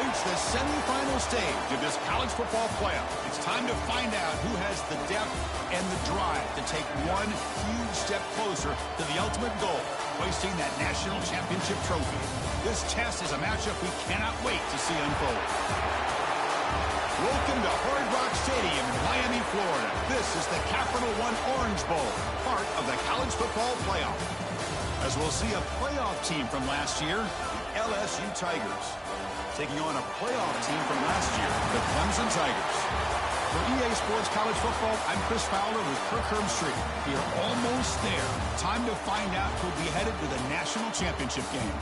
reached the semifinal stage of this college football playoff. It's time to find out who has the depth and the drive to take one huge step closer to the ultimate goal, hoisting that national championship trophy. This test is a matchup we cannot wait to see unfold. Welcome to Hard Rock Stadium in Miami, Florida. This is the Capital One Orange Bowl, part of the college football playoff. As we'll see a playoff team from last year, the LSU Tigers, taking on a playoff team from last year, the Clemson Tigers. For EA Sports College Football, I'm Chris Fowler with Kirk Herbstreit. We are almost there. Time to find out who'll be headed to the national championship game.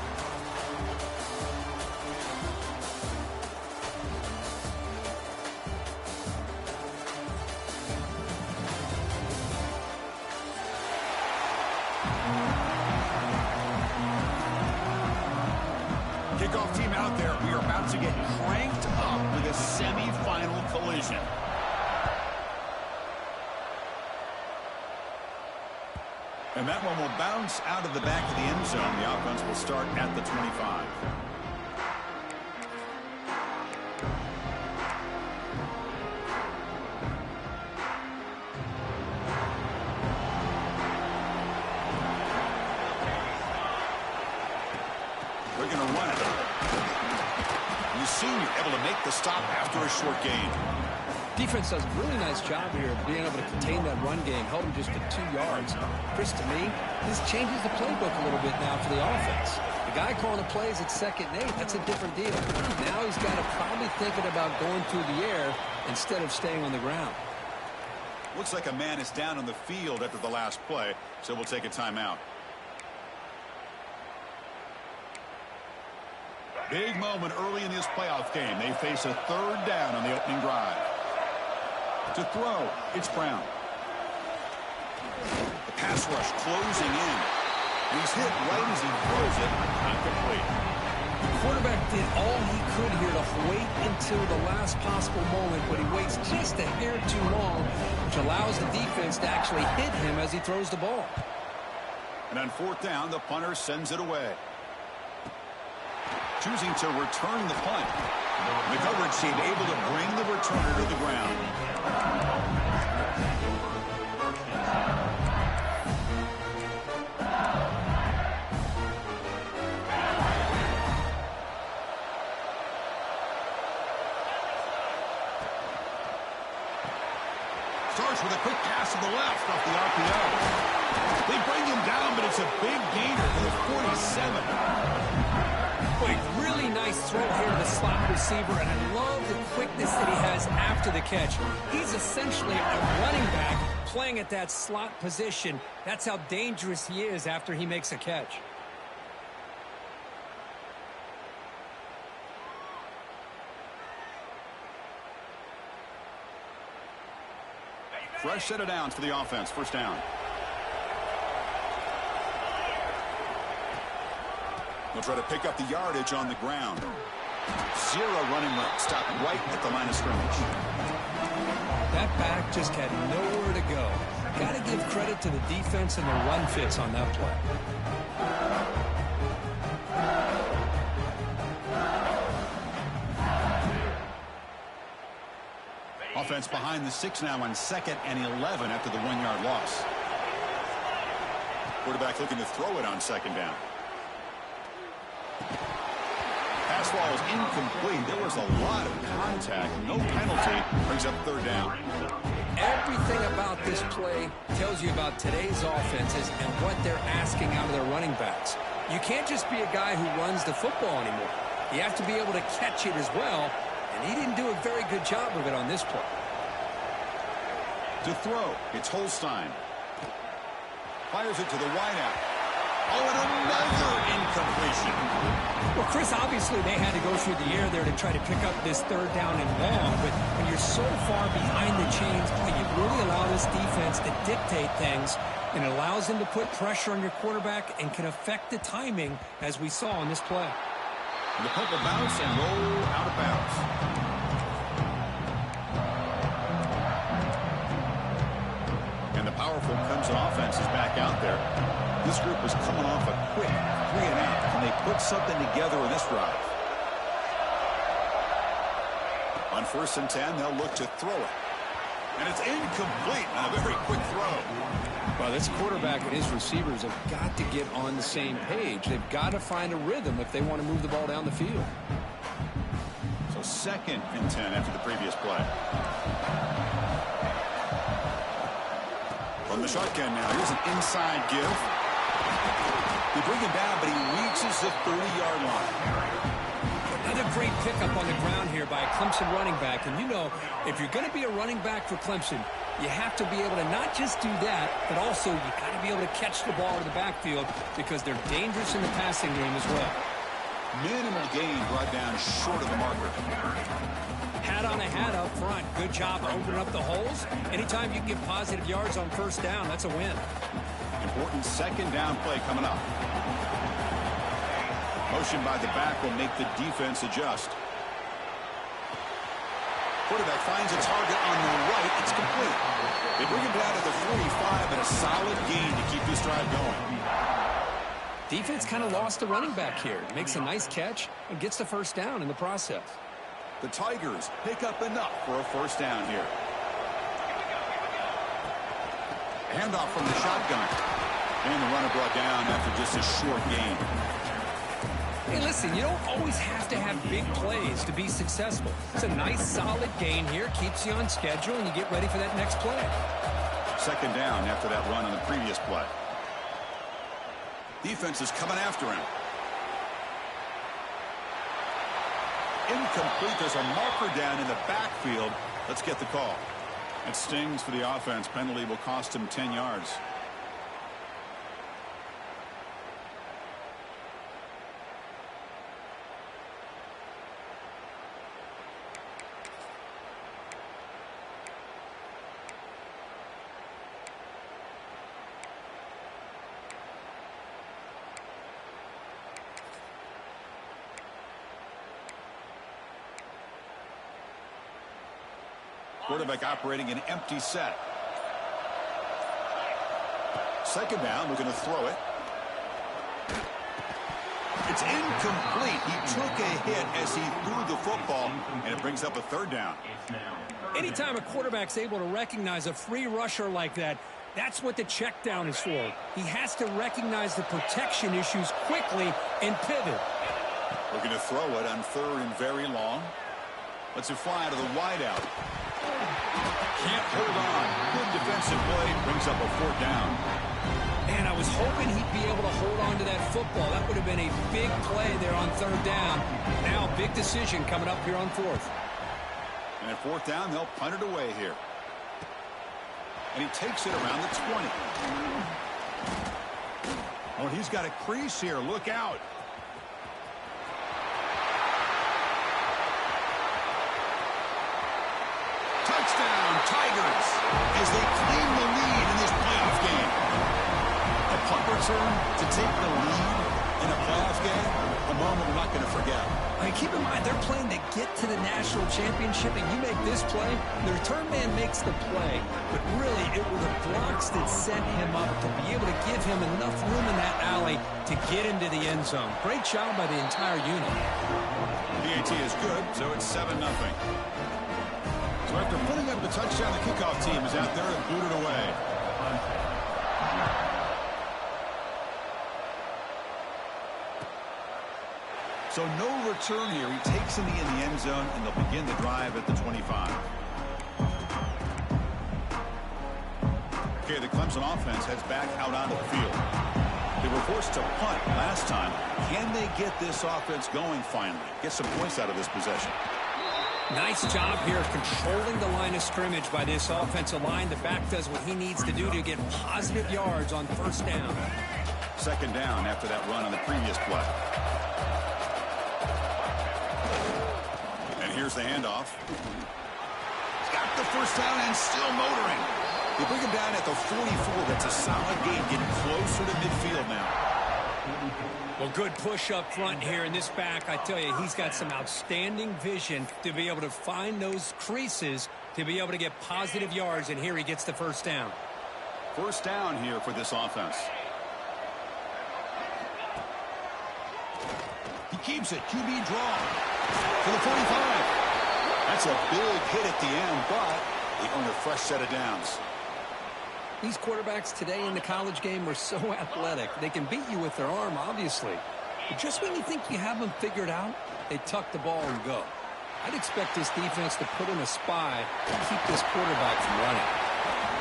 Kickoff team out there. We are about to get cranked up with a semifinal collision. And that one will bounce out of the back of the end zone. The offense will start at the 25. They're going to run it. You see you're able to make the stop after a short gain. Defense does a really nice job here of being able to contain that run game, held him just at 2 yards. Chris, to me, this changes the playbook a little bit now for the offense. The guy calling the plays at 2nd and 8, that's a different deal. Now he's got to probably thinking about going through the air instead of staying on the ground. Looks like a man is down on the field after the last play, so we'll take a timeout. Big moment early in this playoff game. They face a 3rd down on the opening drive. To throw, it's Brown. The pass rush closing in. He's hit right as he throws it. Not complete. The quarterback did all he could here to wait until the last possible moment, but he waits just a hair too long, which allows the defense to actually hit him as he throws the ball. And on 4th down, the punter sends it away. Choosing to return the punt. The coverage team able to bring the returner to the ground. Starts with a quick pass to the left off the RPO. They bring him down, but it's a big gainer to the 47. Boy, really nice throw here to the slot receiver, and I love the quickness that he has after the catch. He's essentially a running back playing at that slot position. That's how dangerous he is after he makes a catch. Fresh set of downs for the offense. 1st down. They'll try to pick up the yardage on the ground. 0 running room. Stop right at the line of scrimmage. That back just had nowhere to go. Got to give credit to the defense and the run fits on that play. Offense behind the 6 now on 2nd and 11 after the 1-yard loss. Quarterback looking to throw it on 2nd down. Pass ball is incomplete. There was a lot of contact. No penalty. Brings up 3rd down. Everything about this play tells you about today's offenses and what they're asking out of their running backs. You can't just be a guy who runs the football anymore. You have to be able to catch it as well, and he didn't do a very good job of it on this play. To throw, it's Holstein. Fires it to the wideout. Oh, and another incompletion. Well, Chris, obviously they had to go through the air there to try to pick up this 3rd down and long, but when you're so far behind the chains, you really allow this defense to dictate things, and it allows them to put pressure on your quarterback and can affect the timing, as we saw in this play. And the punt will bounce and roll out of bounds. And the powerful Clemson offense is back out there. This group was coming off a quick 3-and-out. Can they put something together in this drive? On 1st and 10, they'll look to throw it. And it's incomplete on a very quick throw. Well, this quarterback and his receivers have got to get on the same page. They've got to find a rhythm if they want to move the ball down the field. So 2nd and 10 after the previous play. From the shotgun now, here's an inside give. They bring him down, but he reaches the 30-yard line. Another great pickup on the ground here by a Clemson running back. And you know, if you're going to be a running back for Clemson, you have to be able to not just do that, but also you got to be able to catch the ball in the backfield because they're dangerous in the passing game as well. Minimal gain brought down short of the marker. Hat on a hat up front. Good job opening up the holes. Anytime you can get positive yards on 1st down, that's a win. Important 2nd down play coming up. Motion by the back will make the defense adjust. Quarterback finds a target on the right. It's complete. They bring him down to the 45 and a solid gain to keep this drive going. Defense kind of lost the running back here. Makes a nice catch and gets the 1st down in the process. The Tigers pick up enough for a 1st down here. Handoff from the shotgun. And the runner brought down after just a short gain. Hey, listen, you don't always have to have big plays to be successful. It's a nice, solid gain here. Keeps you on schedule, and you get ready for that next play. 2nd down after that run on the previous play. Defense is coming after him. Incomplete. There's a marker down in the backfield. Let's get the call. It stings for the offense. Penalty will cost him 10 yards. Quarterback operating an empty set. 2nd down, looking to throw it. It's incomplete. He took a hit as he threw the football, and it brings up a 3rd down. Anytime a quarterback's able to recognize a free rusher like that, that's what the check down is for. He has to recognize the protection issues quickly and pivot. Looking to throw it on 3rd and very long. Lets it fly to the wideout. Can't hold on. Good defensive play. Brings up a 4th down. Man, I was hoping he'd be able to hold on to that football. That would have been a big play there on 3rd down. Now, big decision coming up here on 4th. And at 4th down, they'll punt it away here. And he takes it around the 20. Oh, he's got a crease here. Look out. Touchdown, Tigers, as they claim the lead in this playoff game. A punt return to take the lead in a playoff game, a moment we're not going to forget. I mean, keep in mind, they're playing to get to the national championship, and you make this play, the return man makes the play. But really, it were the blocks that set him up to be able to give him enough room in that alley to get into the end zone. Great job by the entire unit. PAT is good, so it's 7-0. So after putting up the touchdown, the kickoff team is out there and booted away. So no return here. He takes in the end zone, and they'll begin the drive at the 25. Okay, the Clemson offense heads back out onto the field. They were forced to punt last time. Can they get this offense going finally? Get some points out of this possession. Nice job here controlling the line of scrimmage by this offensive line. The back does what he needs to do to get positive yards on 1st down. 2nd down after that run on the previous play. And here's the handoff. He's got the 1st down and still motoring. They bring him down at the 44. That's a solid gain, getting closer to midfield now. Well, good push up front here in this back. I tell you, he's got some outstanding vision to be able to find those creases to be able to get positive yards, and here he gets the 1st down. 1st down here for this offense. He keeps it. QB draw to the 45. That's a big hit at the end, but they earn a fresh set of downs. These quarterbacks today in the college game are so athletic. They can beat you with their arm, obviously. But just when you think you have them figured out, they tuck the ball and go. I'd expect this defense to put in a spy to keep this quarterback from running.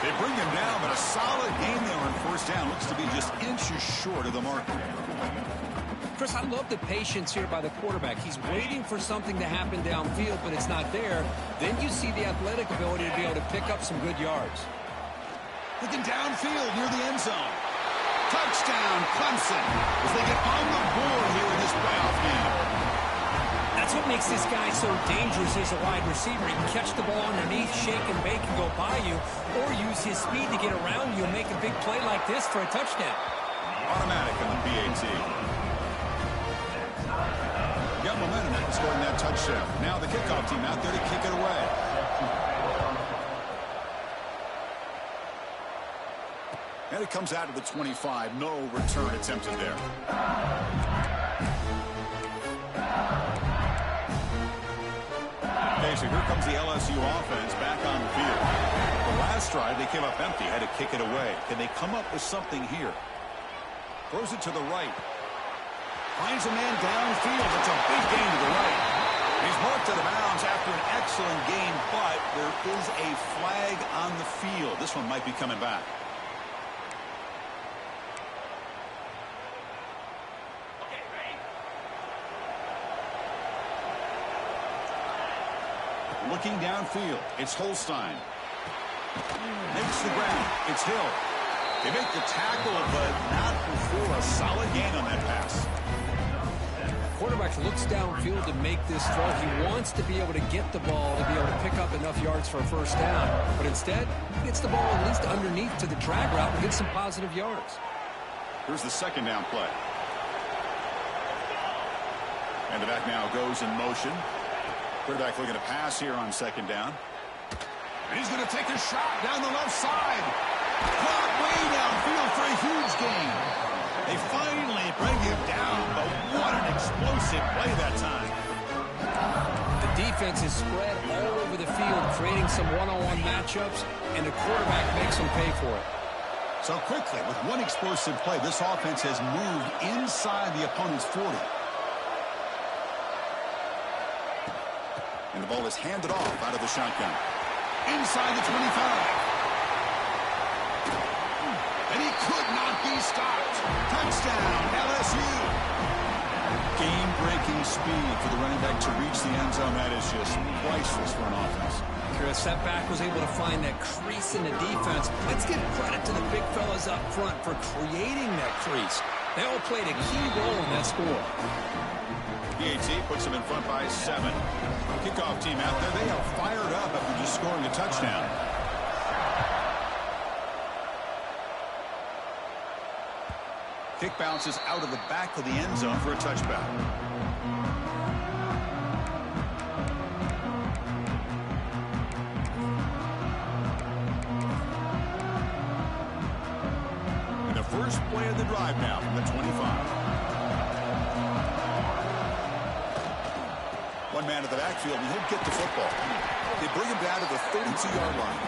They bring him down, but a solid game there on first down. Looks to be just inches short of the mark. Chris, I love the patience here by the quarterback. He's waiting for something to happen downfield, but it's not there. Then you see the athletic ability to be able to pick up some good yards. Looking downfield near the end zone. Touchdown, Clemson, as they get on the board here in this playoff game. That's what makes this guy so dangerous as a wide receiver. He can catch the ball underneath, shake and bake, and go by you, or use his speed to get around you and make a big play like this for a touchdown. Automatic on the PAT. Got momentum after scoring that touchdown. Now the kickoff team out there to kick it away. And it comes out to the 25. No return attempted there. Okay, so here comes the LSU offense back on the field. The last drive, they came up empty, had to kick it away. Can they come up with something here? Throws it to the right. Finds a man downfield. It's a big gain to the right. He's marked out of bounds after an excellent game, but there is a flag on the field. This one might be coming back. Looking downfield, it's Holstein. Makes the ground, it's Hill. They make the tackle, but not before a solid gain on that pass. Quarterback looks downfield to make this throw. He wants to be able to get the ball to be able to pick up enough yards for a first down. But instead, he gets the ball at least underneath to the drag route and gets some positive yards. Here's the second down play. And the back now goes in motion. Quarterback looking to pass here on second down. And he's going to take a shot down the left side. Caught way downfield for a huge gain. They finally bring him down, but what an explosive play that time. The defense is spread all over the field, creating some one-on-one matchups, and the quarterback makes them pay for it. So quickly, with one explosive play, this offense has moved inside the opponent's 40. And the ball is handed off out of the shotgun. Inside the 25. And he could not be stopped. Touchdown, LSU. Game-breaking speed for the running back to reach the end zone. That is just priceless for an offense. Chris, that back was able to find that crease in the defense. Let's give credit to the big fellas up front for creating that crease. They all played a key role in that score. PAT puts them in front by 7. Kickoff team out there. They are fired up after just scoring a touchdown. Kick bounces out of the back of the end zone for a touchback. And the first play of the drive now from the 25. One man at the backfield, and he'll get the football. They bring him down to the 32-yard line.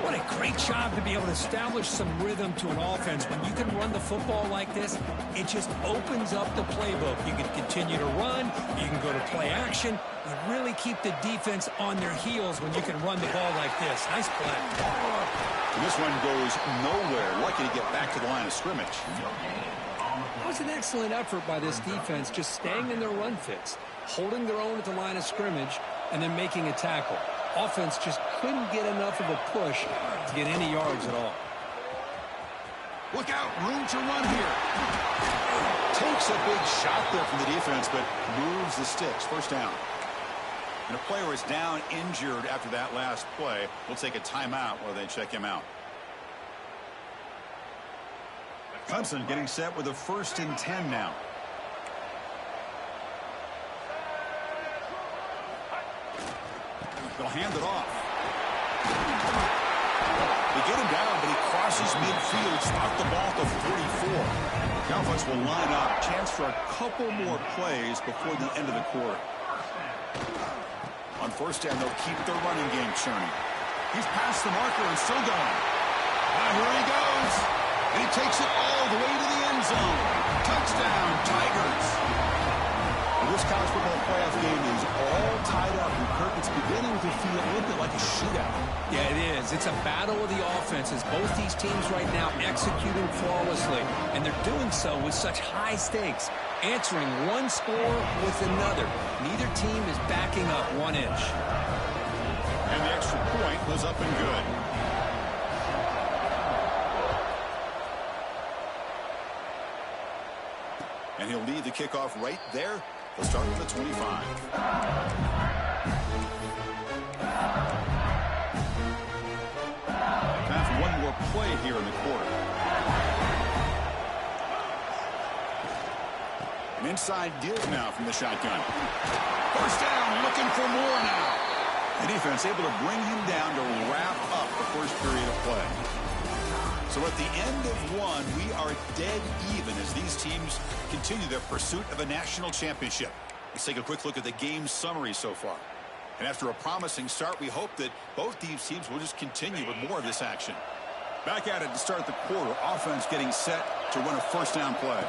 What a great job to be able to establish some rhythm to an offense. When you can run the football like this, it just opens up the playbook. You can continue to run. You can go to play action. You really keep the defense on their heels when you can run the ball like this. Nice play. And this one goes nowhere. Lucky to get back to the line of scrimmage. That was an excellent effort by this defense, just staying in their run fits, holding their own at the line of scrimmage, and then making a tackle. Offense just couldn't get enough of a push to get any yards at all. Look out, room to run here. Takes a big shot there from the defense, but moves the sticks. First down. And a player is down injured after that last play. We'll take a timeout while they check him out. Clemson getting set with a 1st and 10 now. They'll hand it off. They get him down, but he crosses midfield, stop the ball to 44. The offense will line up. Chance for a couple more plays before the end of the quarter. On first down, they'll keep their running game churning. He's past the marker and still going. Here he goes. And he takes it all the way to the end zone. Touchdown, Tigers. Well, this college football playoff game is all tied up. And Kirk, it's beginning to feel a little bit like a shootout. Yeah, it is. It's a battle of the offenses. Both these teams right now executing flawlessly. And they're doing so with such high stakes. Answering one score with another. Neither team is backing up 1 inch. And the extra point was up and good. And he'll lead the kickoff right there. He'll start with the 25. Time for one more play here in the quarter. An inside give now from the shotgun. First down, looking for more now. The defense able to bring him down to wrap up the first period of play. So at the end of one, we are dead even as these teams continue their pursuit of a national championship. Let's take a quick look at the game summary so far. And after a promising start, we hope that both these teams will just continue with more of this action. Back at it to start the quarter. Offense getting set to run a first down play.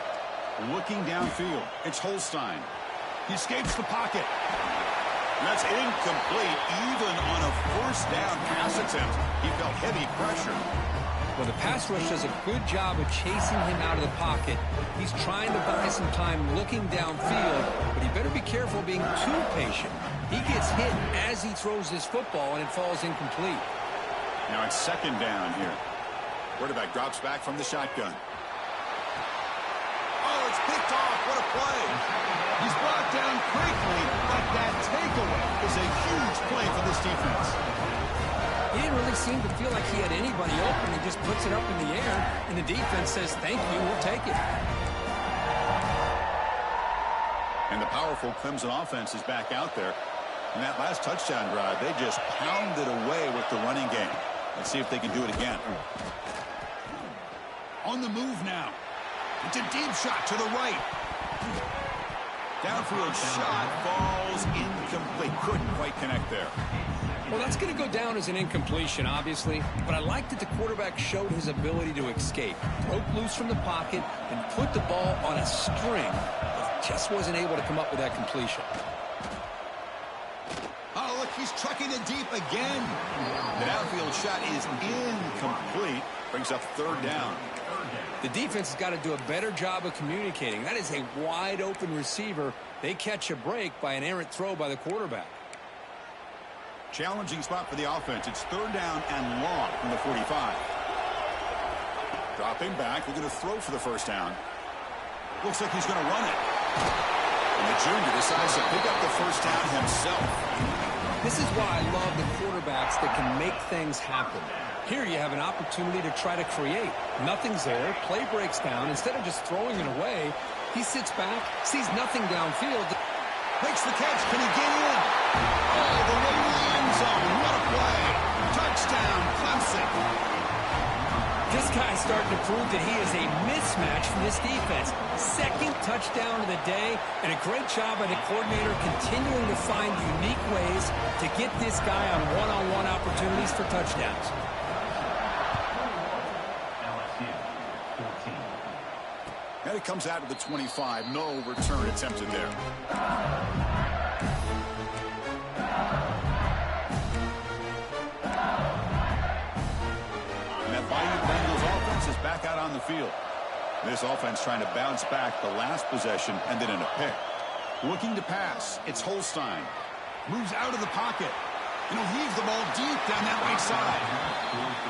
Looking downfield. It's Holstein. He escapes the pocket. That's incomplete. Even on a first down pass attempt, he felt heavy pressure. Well, the pass rush does a good job of chasing him out of the pocket. He's trying to buy some time looking downfield, but he better be careful being too patient. He gets hit as he throws his football, and it falls incomplete. Now it's second down here. Quarterback drops back from the shotgun. Oh, it's picked off. What a play. He's brought down quickly, but that takeaway is a huge play for this defense. He didn't really seem to feel like he had anybody open. He just puts it up in the air, and the defense says, thank you, we'll take it. And the powerful Clemson offense is back out there. In that last touchdown drive, they just pounded away with the running game. Let's see if they can do it again. On the move now. It's a deep shot to the right. Downfield shot falls incomplete. Couldn't quite connect there. Well, that's going to go down as an incompletion, obviously, but I like that the quarterback showed his ability to escape, broke loose from the pocket, and put the ball on a string, but just wasn't able to come up with that completion. Oh, look, he's trucking it deep again. The downfield shot is incomplete. Brings up third down. The defense has got to do a better job of communicating. That is a wide-open receiver. They catch a break by an errant throw by the quarterback. Challenging spot for the offense. It's third down and long from the 45. Dropping back. We're going to throw for the first down. Looks like he's going to run it. And the junior decides to pick up the first down himself. This is why I love the quarterbacks that can make things happen. Here you have an opportunity to try to create. Nothing's there. Play breaks down. Instead of just throwing it away, he sits back, sees nothing downfield. Makes the catch. Can he get in? All the way to the end zone. What a play. Touchdown, Clemson. This guy's starting to prove that he is a mismatch for this defense. Second touchdown of the day, and a great job by the coordinator continuing to find unique ways to get this guy on one-on-one opportunities for touchdowns. And it comes out to the 25. No return attempted there. And that Bayou Bengals offense is back out on the field. This offense trying to bounce back the last possession and then in a pick. Looking to pass. It's Holstein. Moves out of the pocket. And he'll heave the ball deep down that right side.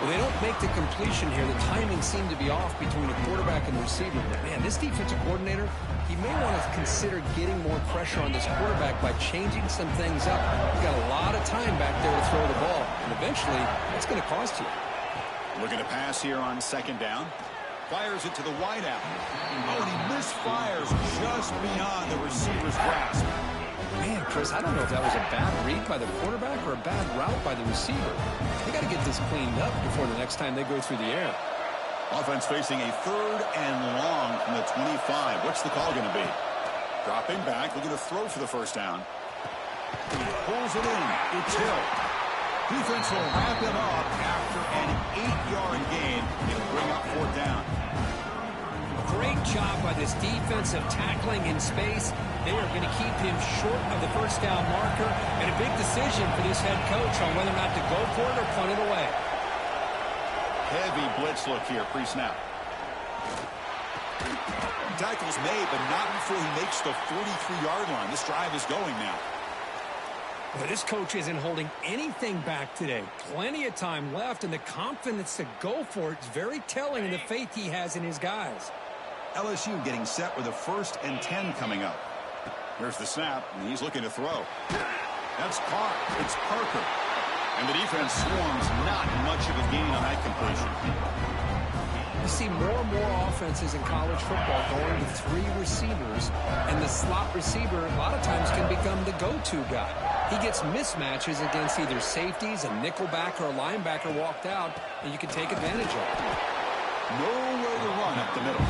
Well, they don't make the completion here. The timing seemed to be off between the quarterback and the receiver. But, man, this defensive coordinator, he may want to consider getting more pressure on this quarterback by changing some things up. You've got a lot of time back there to throw the ball. And eventually, it's going to cost you. Looking to pass here on second down. Fires it to the wideout. Oh, and he misfires just beyond the receiver's grasp. Man, Chris, I don't know if that was a bad read by the quarterback or a bad route by the receiver. They got to get this cleaned up before the next time they go through the air. Offense facing a third and long from the 25. What's the call going to be? Dropping back, looking to throw for the first down. pulls it in. It's Hill. Defense will wrap it up after an 8-yard gain. It'll bring up 4th down. Great job by this defensive tackling in space. They are going to keep him short of the 1st down marker, and a big decision for this head coach on whether or not to go for it or punt it away. Heavy blitz look here, pre-snap. Tackle's made, but not before he makes the 43-yard line. This drive is going now. But this coach isn't holding anything back today. Plenty of time left, and the confidence to go for it is very telling in the faith he has in his guys. LSU getting set with a 1st and 10 coming up. Here's the snap, and he's looking to throw. That's caught. It's Parker. And the defense swarms, not much of a gain on that completion. You see more and more offenses in college football going to 3 receivers, and the slot receiver a lot of times can become the go-to guy. He gets mismatches against either safeties, a nickelback, or a linebacker walked out, and you can take advantage of it. Nowhere to run up the middle.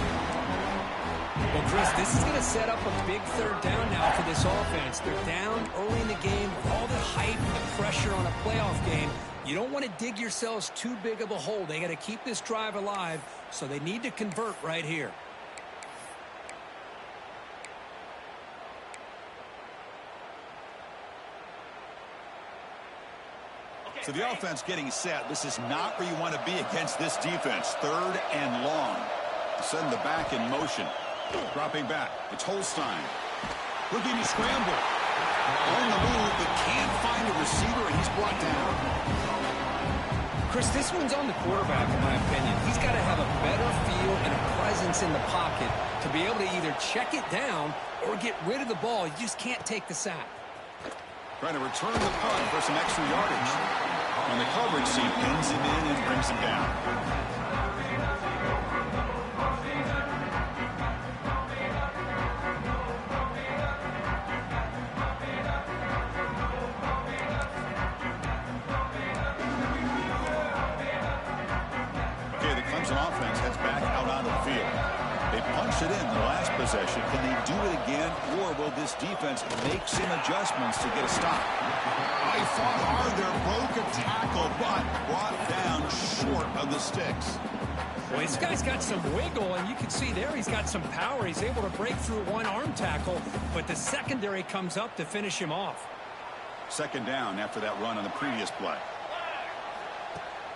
Well, Chris, this is going to set up a big 3rd down now for this offense. They're down early in the game with all the hype and the pressure on a playoff game. You don't want to dig yourselves too big of a hole. They got to keep this drive alive, so they need to convert right here. So the offense getting set. This is not where you want to be against this defense. 3rd and long. Send the back in motion. Dropping back. It's Holstein. Looking to scramble. On the move, but can't find a receiver, and he's brought down. Chris, this one's on the quarterback, in my opinion. He's got to have a better feel and a presence in the pocket to be able to either check it down or get rid of the ball. You just can't take the sack. Trying to return the punt for some extra yardage. And the coverage team pins him in and brings him down. Okay, the Clemson offense heads back out onto the field. They punched it in the last possession. Can they do it again, or will this defense make some adjustments to get a stop? I fought hard there, broke a tackle, but brought down short of the sticks. Well, this guy's got some wiggle, and you can see there he's got some power. He's able to break through one arm tackle, but the secondary comes up to finish him off. 2nd down after that run on the previous play.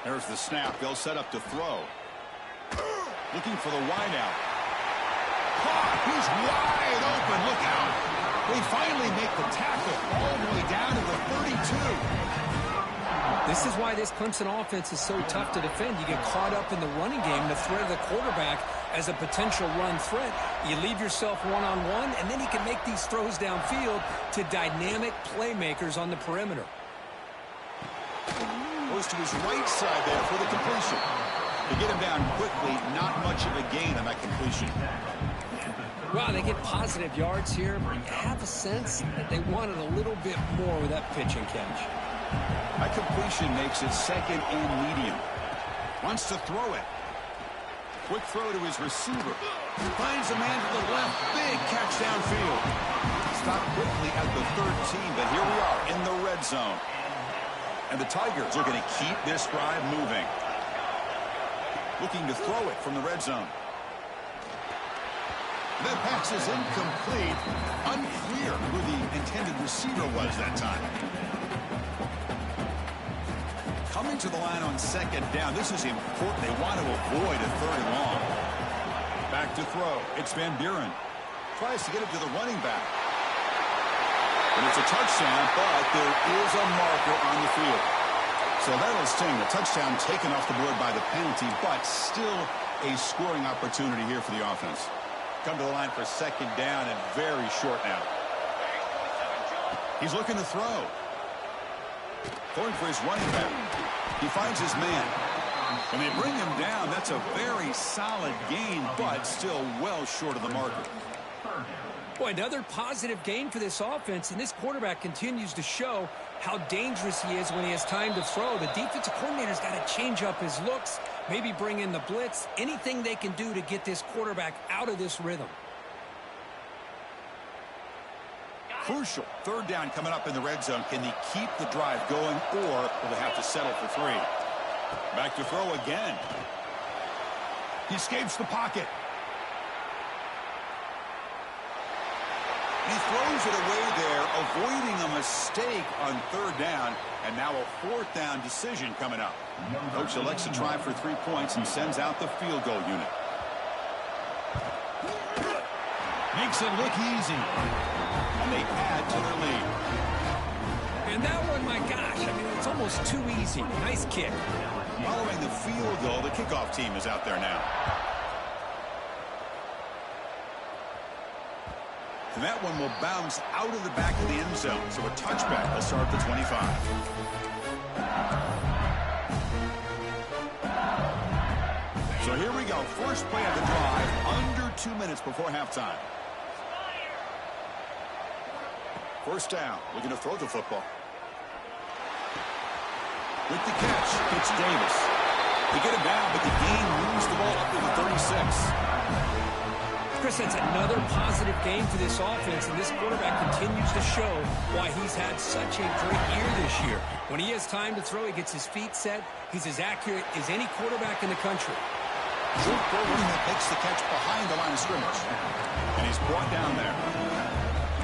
There's the snap. They'll set up to throw. Looking for the wideout. He's wide open. Look out. They finally make the tackle all the way down to the 32. This is why this Clemson offense is so tough to defend. You get caught up in the running game, the threat of the quarterback as a potential run threat. You leave yourself one-on-one, and then you can make these throws downfield to dynamic playmakers on the perimeter. Goes to his right side there for the completion. To get him down quickly, not much of a gain on that completion. Well, they get positive yards here, but you have a sense that they wanted a little bit more with that pitch and catch. That completion makes it 2nd and medium. Wants to throw it. Quick throw to his receiver. Finds a man to the left. Big catch downfield. Stopped quickly at the 13, but here we are in the red zone. And the Tigers are going to keep this drive moving. Looking to throw it from the red zone. That pass is incomplete. Unclear who the intended receiver was that time. Coming to the line on 2nd down. This is important. They want to avoid a 3rd and long. Back to throw. It's Van Buren. Tries to get it to the running back. And it's a touchdown, but there is a marker on the field. So that'll sting. The touchdown taken off the board by the penalty, but still a scoring opportunity here for the offense. Come to the line for 2nd down and very short now. He's looking to throw. Going for his running back. He finds his man. When they bring him down, that's a very solid gain, but still well short of the marker. Boy, another positive gain for this offense, and this quarterback continues to show how dangerous he is when he has time to throw. The defensive coordinator's got to change up his looks, maybe bring in the blitz, anything they can do to get this quarterback out of this rhythm. Crucial. Third down coming up in the red zone. Can they keep the drive going, or will they have to settle for 3? Back to throw again. He escapes the pocket. He throws it away there, avoiding a mistake on third down, and now a fourth down decision coming up. Coach elects to try for 3 points and sends out the field goal unit. Makes it look easy. And they add to their lead. And that one, my gosh, I mean, it's almost too easy. Nice kick. Following the field goal, the kickoff team is out there now. And that one will bounce out of the back of the end zone. So a touchback will start at the 25. So here we go. First play of the drive, under 2 minutes before halftime. First down, looking to throw the football. With the catch, it's Davis. They get him down, but the gain moves the ball up to the 36. Chris, that's another positive game for this offense, and this quarterback continues to show why he's had such a great year this year. When he has time to throw, he gets his feet set. He's as accurate as any quarterback in the country. Drew Burton that makes the catch behind the line of scrimmage. And he's brought down there.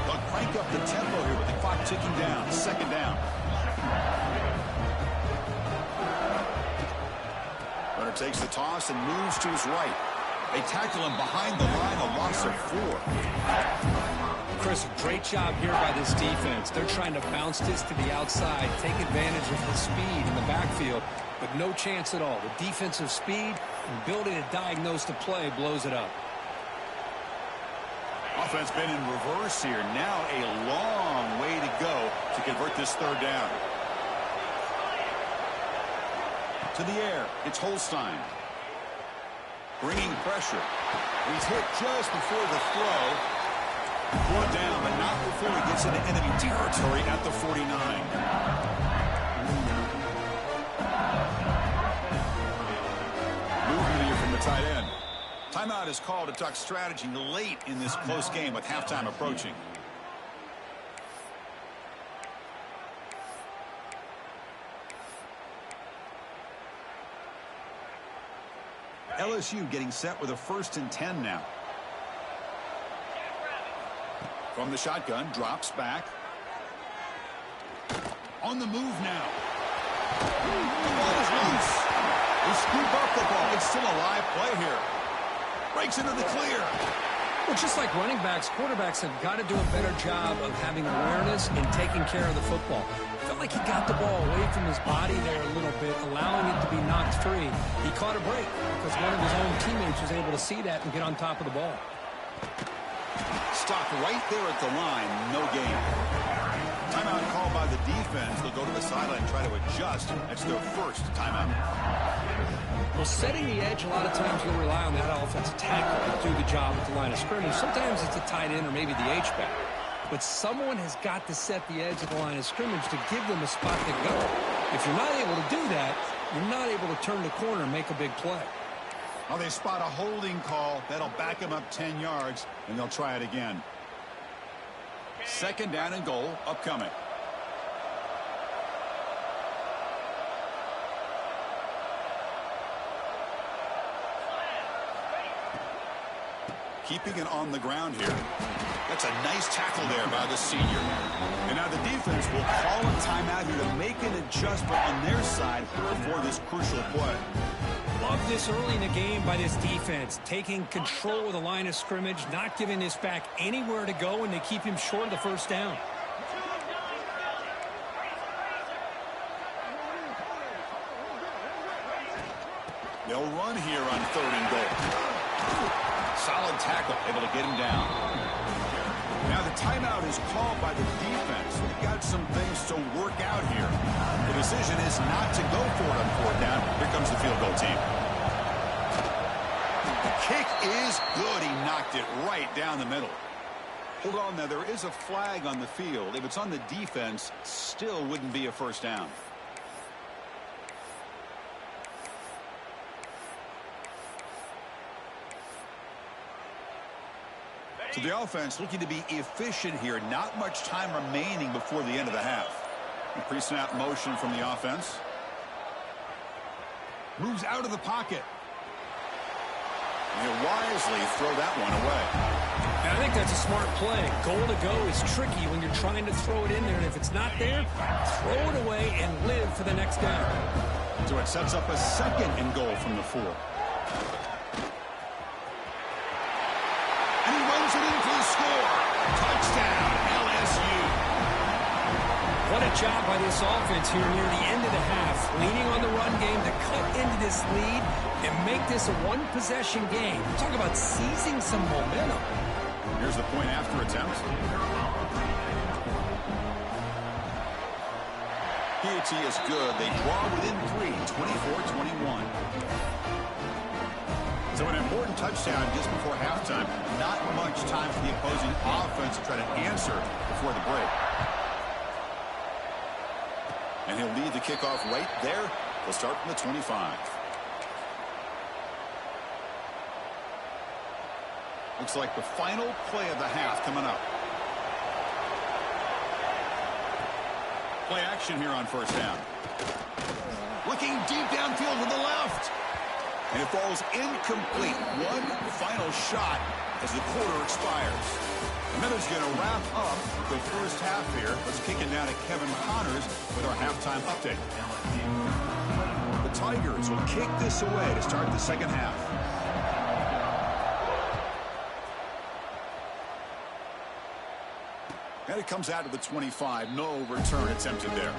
They'll crank up the tempo here with the clock ticking down. Second down. Runner takes the toss and moves to his right. They tackle him behind the line, a loss of 4. Chris, great job here by this defense. They're trying to bounce this to the outside, take advantage of the speed in the backfield, but no chance at all. The defensive speed and ability to diagnose the play blows it up. Offense been in reverse here. Now a long way to go to convert this third down. To the air, it's Holstein. Bringing pressure. He's hit just before the throw. Brought down, but not before he gets into enemy territory at the 49. Movement here from the tight end. Timeout is called to talk strategy late in this close game with halftime approaching. LSU getting set with a 1st and 10 now. From the shotgun, drops back. On the move now. The ball is loose. They scoop up the ball. It's still a live play here. Breaks into the clear. Well, just like running backs, quarterbacks have got to do a better job of having awareness and taking care of the football. Felt like he got the ball away from his body there a little bit, allowing it to be knocked free. He caught a break because one of his own teammates was able to see that and get on top of the ball. Stopped right there at the line. No gain. Timeout called by the defense. They'll go to the sideline and try to adjust. That's their first timeout. Well, setting the edge, a lot of times you'll rely on that offensive tackle to do the job at the line of scrimmage. Sometimes it's a tight end or maybe the H-back. But someone has got to set the edge of the line of scrimmage to give them a spot to go. If you're not able to do that, you're not able to turn the corner and make a big play. Well, they spot a holding call. That'll back them up 10 yards, and they'll try it again. Second down and goal upcoming. Keeping it on the ground here. That's a nice tackle there by the senior. And now the defense will call a timeout here to make an adjustment on their side before this crucial play. Love this early in the game by this defense, taking control of the line of scrimmage, not giving this back anywhere to go, and they keep him short of the first down. They'll run here on 3rd and goal. Solid tackle, able to get him down. Now the timeout is called by the defense. They've got some things to work out here. The decision is not to go for it on 4th down. Here comes the field goal team. The kick is good. He knocked it right down the middle. Hold on now. There is a flag on the field. If it's on the defense, still wouldn't be a first down. So the offense looking to be efficient here. Not much time remaining before the end of the half. Pre-snap motion from the offense. Moves out of the pocket. And he'll wisely throw that one away. And I think that's a smart play. Goal to go is tricky when you're trying to throw it in there. And if it's not there, throw it away and live for the next down. So it sets up a second and goal from the 4. And he runs it in for the score. Touchdown, LSU. What a job by this offense here near the end of the half. Leaning on the run game to cut into this lead and make this a one-possession game. Talk about seizing some momentum. Here's the point after attempt. PAT is good. They draw within 3, 24-21. So an important touchdown just before halftime. Not much time for the opposing offense to try to answer before the break. And he'll lead the kickoff right there. They'll start from the 25. Looks like the final play of the half coming up. Play action here on first down. Looking deep downfield to the left. And it falls incomplete. One final shot as the quarter expires. And that is going to wrap up the first half here. Let's kick it down to Kevin Connors with our halftime update. The Tigers will kick this away to start the second half. And it comes out to the 25. No return attempted there.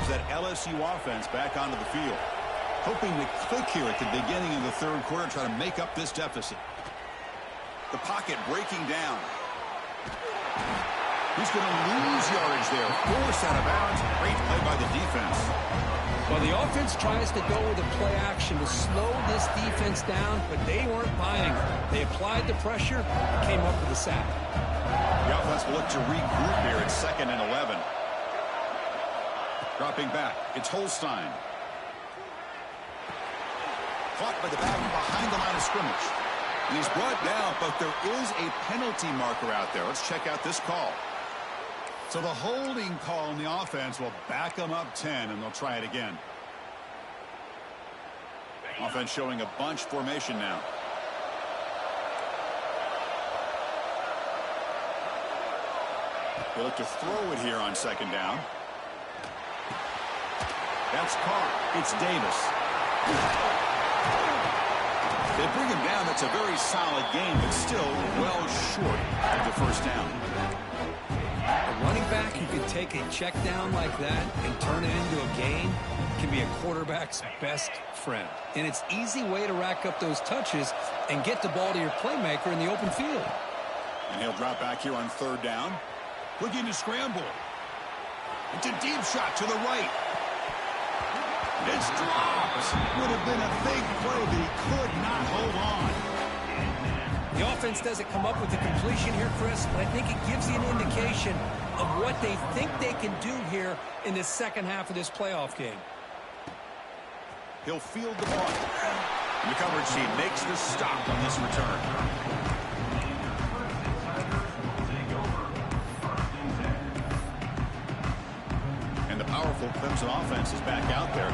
That LSU offense back onto the field. Hoping to click here at the beginning of the third quarter, try to make up this deficit. The pocket breaking down. He's going to lose yardage there. Forced out of bounds. Great play by the defense. Well, the offense tries to go with a play action to slow this defense down, but they weren't buying it. They applied the pressure and came up with a sack. The offense will look to regroup here at 2nd and 11. Dropping back, it's Holstein. Caught by the back behind the line of scrimmage. And he's brought down, but there is a penalty marker out there. Let's check out this call. So the holding call on the offense will back them up 10, and they'll try it again. Offense showing a bunch formation now. They look to throw it here on 2nd down. That's caught. It's Davis. They bring him down. That's a very solid game, but still well short of the first down. A running back who can take a check down like that and turn it into a gain can be a quarterback's best friend. And it's an easy way to rack up those touches and get the ball to your playmaker in the open field. And he'll drop back here on 3rd down. Looking to scramble. It's a deep shot to the right. It's dropped. Would have been a big play, but he could not hold on. The offense doesn't come up with the completion here, Chris, but I think it gives you an indication of what they think they can do here in the second half of this playoff game. He'll field the ball. And the coverage team makes the stop on this return. And the powerful Clemson offense is back out there.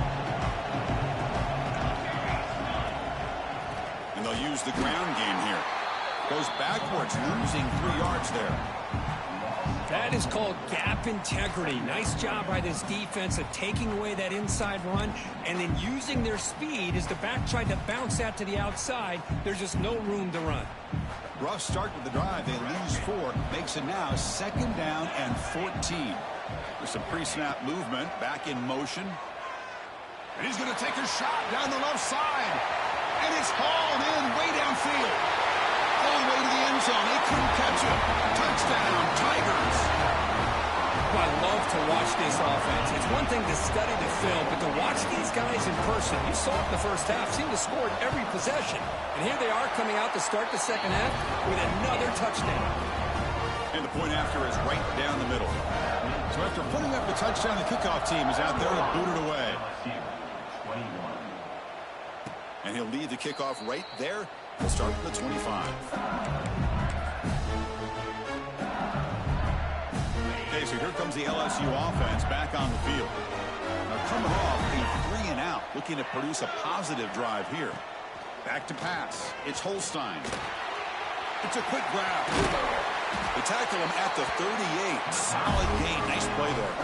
And they'll use the ground game here. Goes backwards, losing 3 yards there. That is called gap integrity. Nice job by this defense of taking away that inside run and then using their speed as the back tried to bounce that to the outside. There's just no room to run. Rough start with the drive. They lose 4. Makes it now 2nd down and 14. There's some pre-snap movement. Back in motion. And he's going to take a shot down the left side. And it's hauled in way downfield. All the way to the end zone. They couldn't catch it. Touchdown, Tigers. I love to watch this offense. It's one thing to study the film, but to watch these guys in person, you saw it in the first half, seemed to score at every possession. And here they are coming out to start the second half with another touchdown. And the point after is right down the middle. So after putting up the touchdown, the kickoff team is out there to boot it away. And he'll lead the kickoff right there. We'll start at the 25. Okay, so here comes the LSU offense back on the field. Now coming off a 3-and-out, looking to produce a positive drive here. Back to pass. It's Holstein. It's a quick grab. They tackle him at the 38. Solid gain. Nice play there.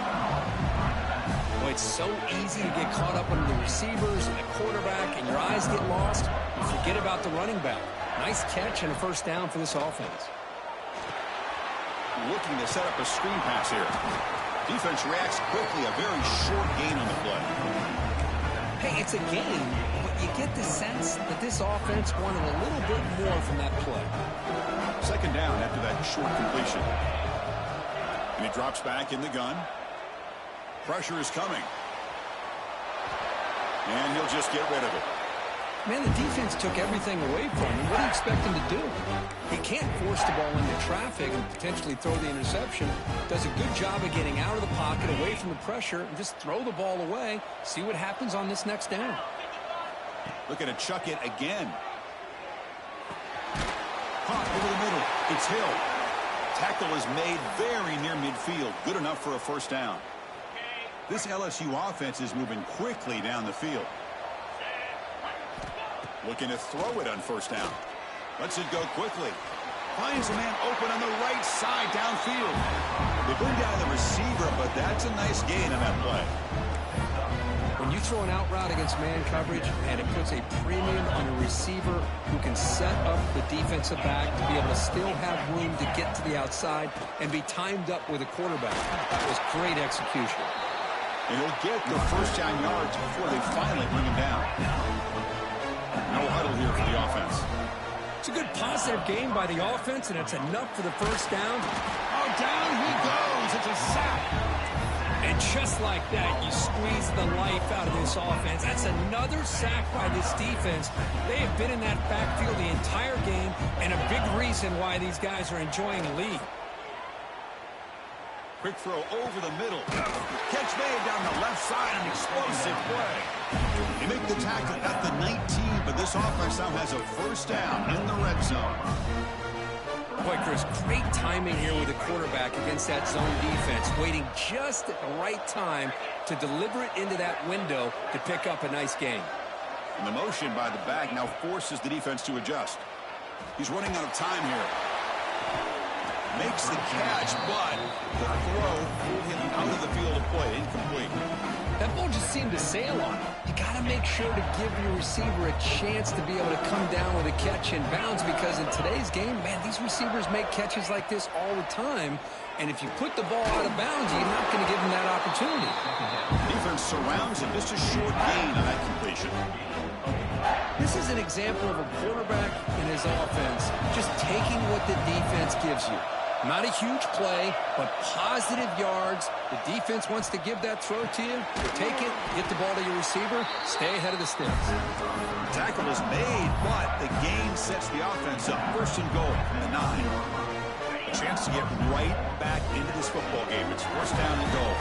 Boy, it's so easy to get caught up under the receivers and the quarterback, and your eyes get lost. You forget about the running back. Nice catch and a first down for this offense. Looking to set up a screen pass here. Defense reacts quickly. A very short gain on the play. Hey, it's a game, but you get the sense that this offense wanted a little bit more from that play. Second down after that short completion. And he drops back in the gun. Pressure is coming. And he'll just get rid of it. Man, the defense took everything away from him. What do you expect him to do? He can't force the ball into traffic and potentially throw the interception. Does a good job of getting out of the pocket, away from the pressure, and just throw the ball away. See what happens on this next down. Looking to chuck it again. Caught over the middle. It's Hill. Tackle is made very near midfield. Good enough for a first down. This LSU offense is moving quickly down the field. Looking to throw it on first down. Lets it go quickly. Finds a man open on the right side downfield. They bring down the receiver, but that's a nice gain on that play. When you throw an out route against man coverage, and it puts a premium on a receiver who can set up the defensive back to be able to still have room to get to the outside and be timed up with a quarterback. That was great execution. And he'll get the first down yards before they finally bring him down. No huddle here for the offense. It's a good positive game by the offense, and it's enough for the first down. Oh, down he goes. It's a sack. And just like that, you squeeze the life out of this offense. That's another sack by this defense. They have been in that backfield the entire game, and a big reason why these guys are enjoying the lead. Quick throw over the middle. Catch made down the left side, an explosive play. They make the tackle at the 19, but this offense now has a first down in the red zone. Boy, Chris, great timing here with the quarterback against that zone defense, waiting just at the right time to deliver it into that window to pick up a nice gain. And the motion by the back now forces the defense to adjust. He's running out of time here. Makes the catch, but the throw pulled him out of the field of play. Incomplete. That ball just seemed to sail on him. You got to make sure to give your receiver a chance to be able to come down with a catch in bounds, because in today's game, man, these receivers make catches like this all the time. And if you put the ball out of bounds, you're not going to give them that opportunity. Defense surrounds him. Just a short gain on that completion. This is an example of a quarterback and his offense just taking what the defense gives you. Not a huge play, but positive yards. The defense wants to give that throw to you. You take it, get the ball to your receiver, stay ahead of the sticks. Tackle is made, but the gain sets the offense up. First and goal from the 9. A chance to get right back into this football game. It's first down and goal.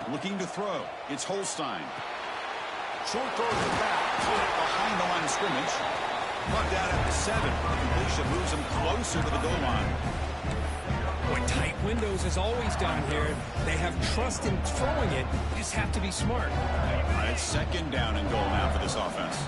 Looking to throw. It's Holstein. Short throw to the back. Behind the line of scrimmage. Brought down at the 7. The completion moves him closer to the goal line. Boy, tight windows is always down here. They have trust in throwing it. You just have to be smart. All right, second down and goal now for this offense.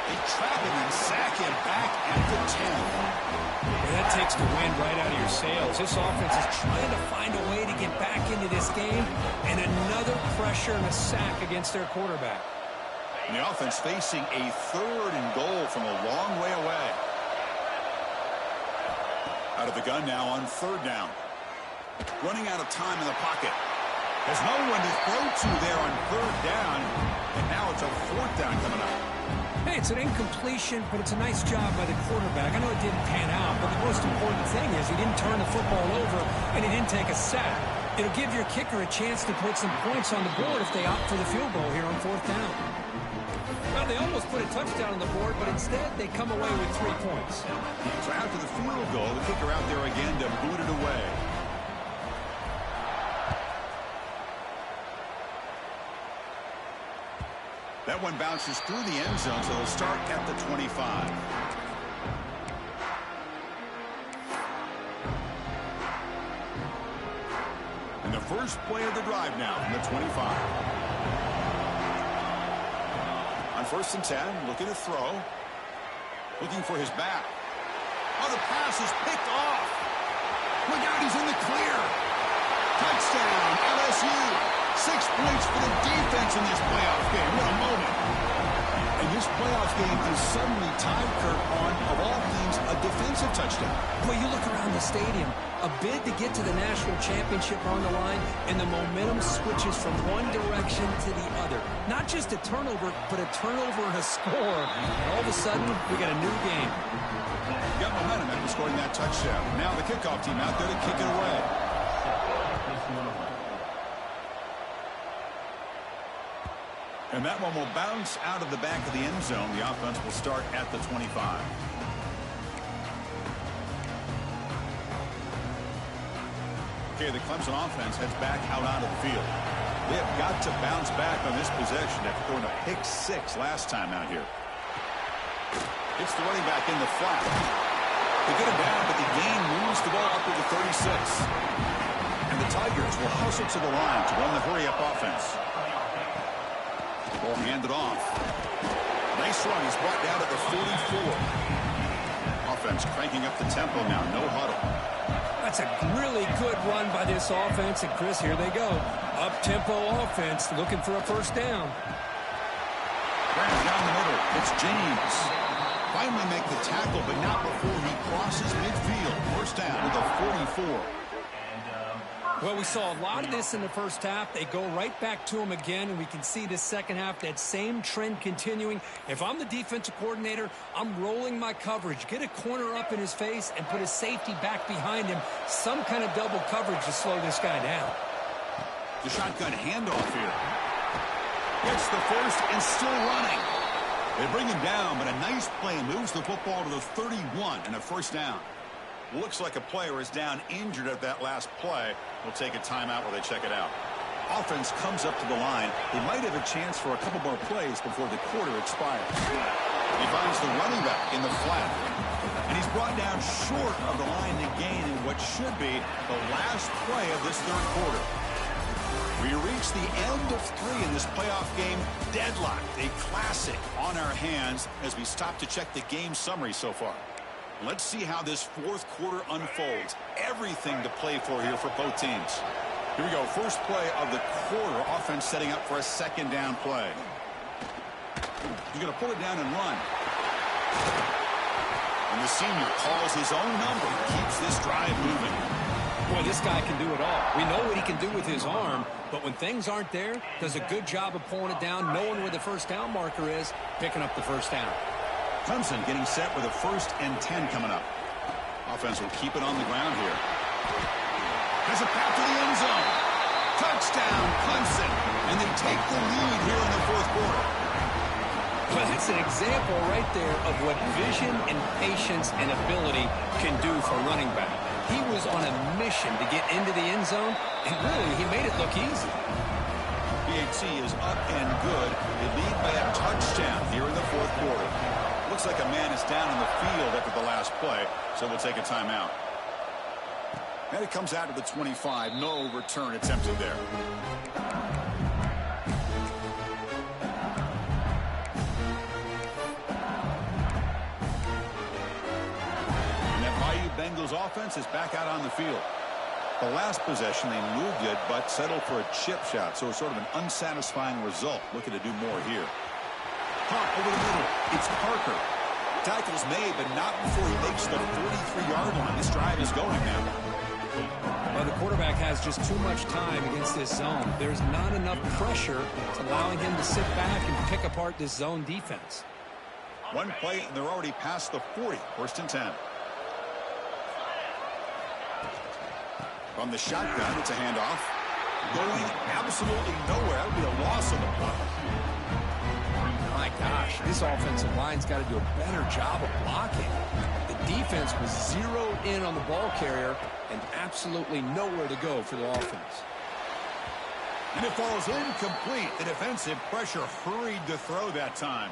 They trap him and sack him back at the 10. That takes the wind right out of your sails. This offense is trying to find a way to get back into this game, and another pressure and a sack against their quarterback. And the offense facing a third and goal from a long way away. Out of the gun now on third down. Running out of time in the pocket. There's no one to throw to there on third down, and now it's a fourth down coming up. Hey, it's an incompletion, but it's a nice job by the quarterback. I know it didn't pan out, but the most important thing is he didn't turn the football over and he didn't take a sack. It'll give your kicker a chance to put some points on the board if they opt for the field goal here on fourth down. Well, they almost put a touchdown on the board, but instead they come away with 3 points. So after the field goal, the kicker out there again to boot it away. That one bounces through the end zone, so they'll start at the 25. And the first play of the drive now from the 25. On 1st and 10, looking to throw. Looking for his back. Oh, the pass is picked off. Look out, he's in the clear. Touchdown, LSU. 6 points for the defense in this playoff game. What a moment. And this playoff game is suddenly tied, Kurt, on, of all things, a defensive touchdown. Well, you look around the stadium, a bid to get to the national championship on the line, and the momentum switches from one direction to the other. Not just a turnover, but a turnover and a score. And all of a sudden, we got a new game. Got momentum after scoring that touchdown. Now the kickoff team out there to kick it away. And that one will bounce out of the back of the end zone. The offense will start at the 25. Okay, the Clemson offense heads back out onto the field. They have got to bounce back on this possession after throwing a pick 6 last time out here. It's the running back in the flat. They get him down, but the gain moves the ball up to the 36. And the Tigers will hustle to the line to run the hurry-up offense. Ball handed off. Nice run. He's brought down at the 44. Offense cranking up the tempo now. No huddle. That's a really good run by this offense. And, Chris, here they go. Up-tempo offense looking for a first down. Right down the middle. It's James. Finally make the tackle, but not before he crosses midfield. First down to the 44. Well, we saw a lot of this in the first half. They go right back to him again, and we can see the second half, that same trend continuing. If I'm the defensive coordinator, I'm rolling my coverage. Get a corner up in his face and put a safety back behind him. Some kind of double coverage to slow this guy down. The shotgun handoff here. Gets the first and still running. They bring him down, but a nice play moves the football to the 31 and a first down. Looks like a player is down injured at that last play. We'll take a timeout while they check it out. Offense comes up to the line. They might have a chance for a couple more plays before the quarter expires. He finds the running back in the flat. And he's brought down short of the line to gain in what should be the last play of this third quarter. We reach the end of 3 in this playoff game. Deadlocked, a classic on our hands as we stop to check the game summary so far. Let's see how this fourth quarter unfolds. Everything to play for here for both teams. Here we go. First play of the quarter. Offense setting up for a second down play. He's going to pull it down and run. And the senior calls his own number. Keeps this drive moving. Boy, this guy can do it all. We know what he can do with his arm, but when things aren't there, does a good job of pulling it down, knowing where the first down marker is, picking up the first down. Clemson getting set with a 1st and 10 coming up. Offense will keep it on the ground here. Has a path to the end zone. Touchdown, Clemson. And they take the lead here in the fourth quarter. Well, that's an example right there of what vision and patience and ability can do for running back. He was on a mission to get into the end zone, and really, he made it look easy. BHC is up and good. They lead by a touchdown here in the fourth quarter. Looks like a man is down in the field after the last play, so we'll take a timeout. And it comes out to the 25. No return attempted there. And that Bayou Bengals offense is back out on the field. The last possession, they moved it, but settled for a chip shot, so it's sort of an unsatisfying result. Looking to do more here. Hawk over the middle. It's Parker. Tackles made, but not before he makes the 43-yard line. This drive is going now. Well, the quarterback has just too much time against this zone. There's not enough pressure allowing him to sit back and pick apart this zone defense. One play, and they're already past the 40. 1st and 10. From the shotgun, it's a handoff. Going absolutely nowhere. That would be a loss of the play. My God, gosh, this offensive line's got to do a better job of blocking. The defense was zeroed in on the ball carrier and absolutely nowhere to go for the offense. And it falls incomplete. The defensive pressure hurried to throw that time.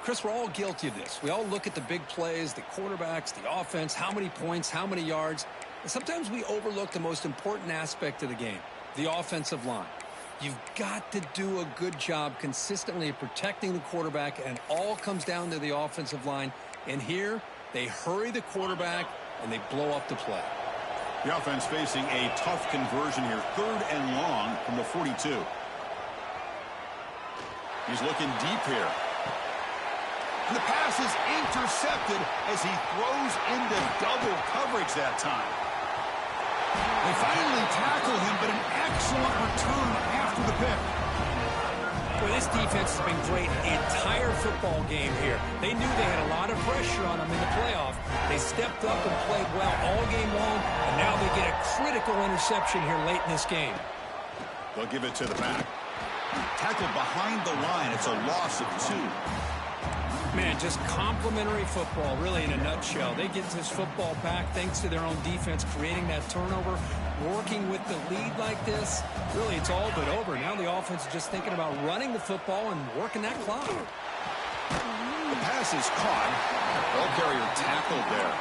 Chris, we're all guilty of this. We all look at the big plays, the quarterbacks, the offense, how many points, how many yards. And sometimes we overlook the most important aspect of the game, the offensive line. You've got to do a good job consistently of protecting the quarterback, and it all comes down to the offensive line. And here, they hurry the quarterback, and they blow up the play. The offense facing a tough conversion here. 3rd and long from the 42. He's looking deep here. And the pass is intercepted as he throws into double coverage that time. They finally tackle him, but an excellent return after the pick. Well, this defense has been great the entire football game here. They knew they had a lot of pressure on them in the playoff. They stepped up and played well all game long, and now they get a critical interception here late in this game. They'll give it to the back. Tackled behind the line. It's a loss of 2. Man, just complimentary football, really, in a nutshell. They get this football back thanks to their own defense, creating that turnover, working with the lead like this. Really, it's all but over. Now the offense is just thinking about running the football and working that clock. The pass is caught. Ball carrier tackled there.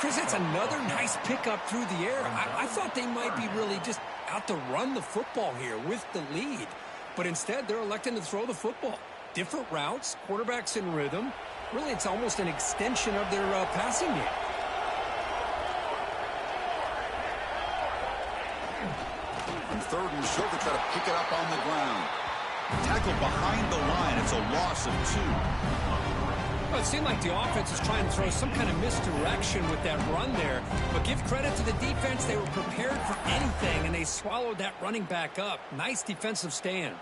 Chris, that's another nice pickup through the air. I thought they might be really just out to run the football here with the lead. But instead, they're electing to throw the football. Different routes, quarterbacks in rhythm. Really, it's almost an extension of their passing game. And 3rd and short, they try to pick it up on the ground. Tackled behind the line. It's a loss of 2. Well, it seemed like the offense is trying to throw some kind of misdirection with that run there. But give credit to the defense. They were prepared for anything, and they swallowed that running back up. Nice defensive stand.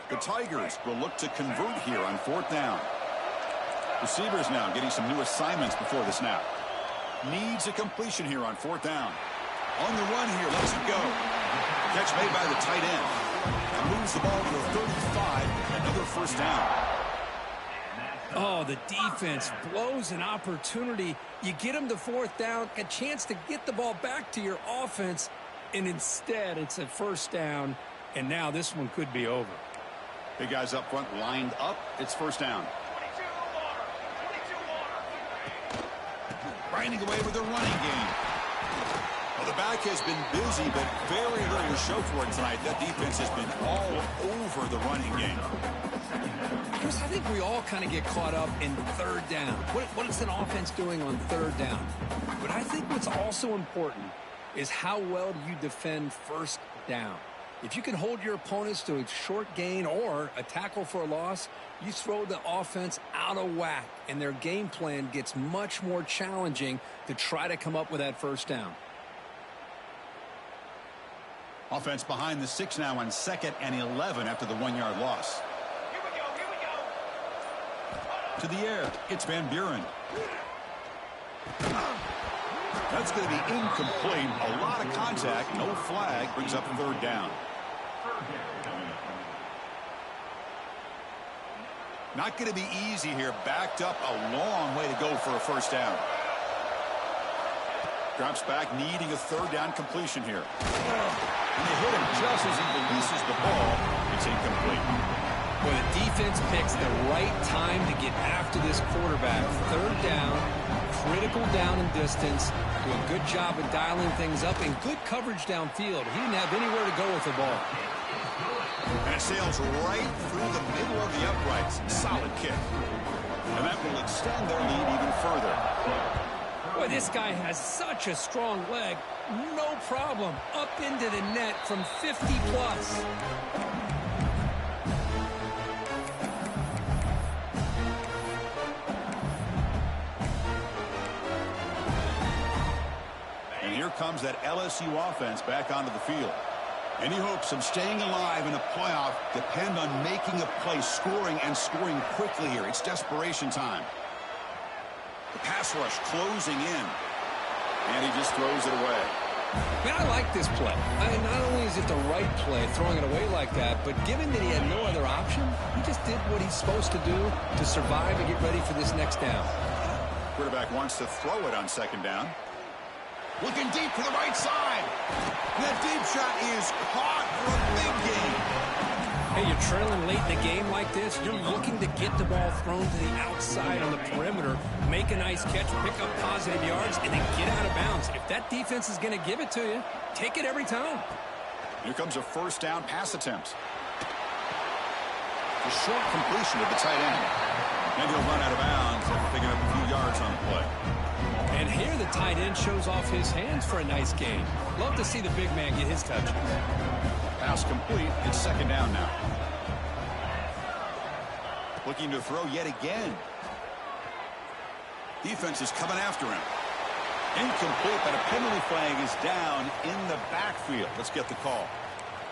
The Tigers will look to convert here on 4th down. Receivers now getting some new assignments before the snap. Needs a completion here on 4th down. On the run here, lets it go. Catch made by the tight end. And moves the ball to the 35. Another 1st down. Oh, the defense blows an opportunity. You get them to 4th down, a chance to get the ball back to your offense, and instead it's a 1st down, and now this one could be over. Big guys up front lined up. It's 1st down. Grinding away with the running game. Well, the back has been busy, but very little to show for it tonight. That defense has been all over the running game. Chris, I think we all kind of get caught up in 3rd down. What is an offense doing on 3rd down? But I think what's also important is how well do you defend 1st down. If you can hold your opponents to a short gain or a tackle for a loss, you throw the offense out of whack, and their game plan gets much more challenging to try to come up with that 1st down. Offense behind the 6 now on 2nd and 11 after the 1-yard loss. Here we go. To the air, it's Van Buren. That's going to be incomplete. A lot of contact, no flag, brings up 3rd down. Not going to be easy here. Backed up a long way to go for a 1st down. Drops back, needing a 3rd down completion here. And they hit him just as he releases the ball. It's incomplete. Well, the defense picks the right time to get after this quarterback. 3rd down, critical down and distance. Do a good job of dialing things up and good coverage downfield. He didn't have anywhere to go with the ball. And it sails right through the middle of the uprights. Solid kick. And that will extend their lead even further. Boy, this guy has such a strong leg. No problem. Up into the net from 50 plus. And here comes that LSU offense back onto the field. Any hopes of staying alive in a playoff depend on making a play, scoring, and scoring quickly here. It's desperation time. The pass rush closing in. And he just throws it away. Man, I like this play. Not only is it the right play, throwing it away like that, but given that he had no other option, he just did what he's supposed to do to survive and get ready for this next down. Quarterback wants to throw it on second down. Looking deep to the right side. That deep shot is caught for a big gain. Hey, you're trailing late in the game like this, you're looking to get the ball thrown to the outside on the perimeter, make a nice catch, pick up positive yards, and then get out of bounds. If that defense is going to give it to you, take it every time. Here comes a first down pass attempt. A short completion to the tight end. And he'll run out of bounds after picking up a few yards on the play. And here the tight end shows off his hands for a nice gain. Love to see the big man get his touches. Pass complete. It's second down now. Looking to throw yet again. Defense is coming after him. Incomplete, but a penalty flag is down in the backfield. Let's get the call.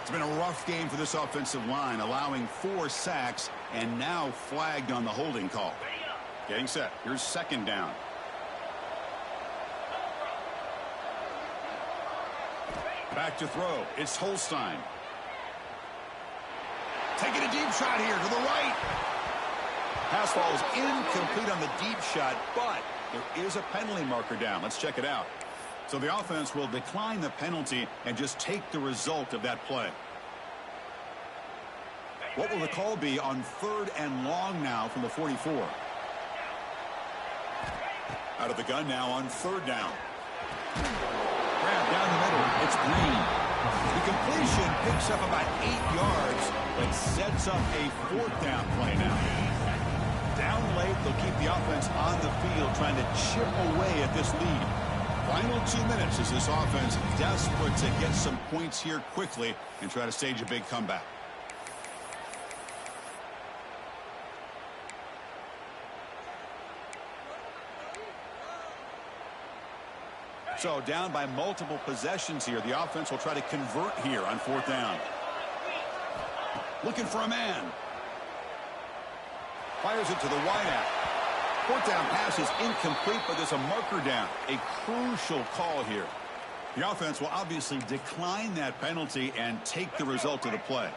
It's been a rough game for this offensive line, allowing 4 sacks and now flagged on the holding call. Getting set. Here's second down. Back to throw. It's Holstein. Taking a deep shot here to the right. Pass falls incomplete on the deep shot, but there is a penalty marker down. Let's check it out. So the offense will decline the penalty and just take the result of that play. What will the call be on 3rd and long now from the 44? Out of the gun now on 3rd down. Grab down the middle. It's Green. The completion picks up about 8 yards, but sets up a 4th down play now. Down late, they'll keep the offense on the field trying to chip away at this lead. Final 2 minutes as this offense desperate to get some points here quickly and try to stage a big comeback. So down by multiple possessions here. The offense will try to convert here on 4th down. Looking for a man. Fires it to the wideout. 4th down pass is incomplete, but there's a marker down. A crucial call here. The offense will obviously decline that penalty and take the result of the play.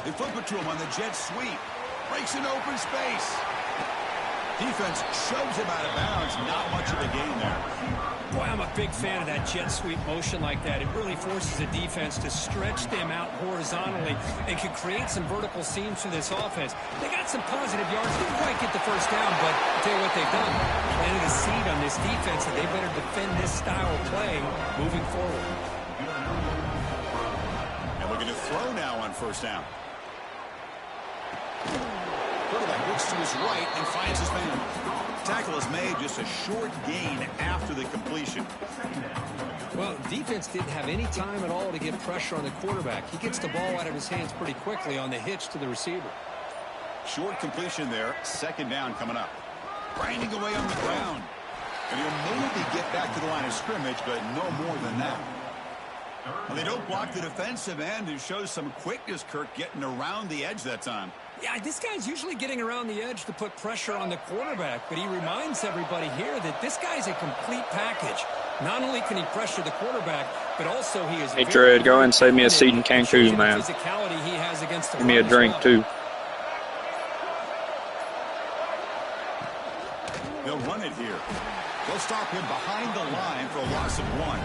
They flip it to him on the jet sweep. Breaks into open space. Defense shoves him out of bounds. Not much of a gain there. Boy, I'm a big fan of that jet sweep motion like that. It really forces the defense to stretch them out horizontally and can create some vertical seams for this offense. They got some positive yards. Didn't quite get the first down, but I'll tell you what they've done. Planted a seed on this defense that they better defend this style of play moving forward. And looking to throw now on 1st down. Quarterback looks to his right and finds his man. Tackle is made, just a short gain after the completion. Well, defense didn't have any time at all to get pressure on the quarterback. He gets the ball out of his hands pretty quickly on the hitch to the receiver. Short completion there. 2nd down coming up. Grinding away on the ground. And he'll maybe get back to the line of scrimmage, but no more than that. Well, they don't block the defensive end, who shows some quickness, Kirk, getting around the edge that time. Yeah, this guy's usually getting around the edge to put pressure on the quarterback, but he reminds everybody here that this guy's a complete package. Not only can he pressure the quarterback, but also he is. Hey, Dred, go ahead and save me a seat in Cancun, man. Give me a drink, too. They'll run it here. They'll stop him behind the line for a loss of 1.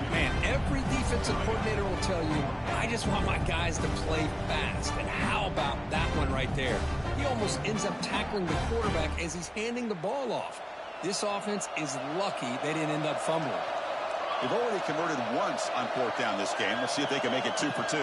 Man, every defensive coordinator will tell you, I just want my guys to play fast. And how about that one right there? He almost ends up tackling the quarterback as he's handing the ball off. This offense is lucky they didn't end up fumbling. They've already converted once on 4th down this game. Let's see if they can make it 2 for 2.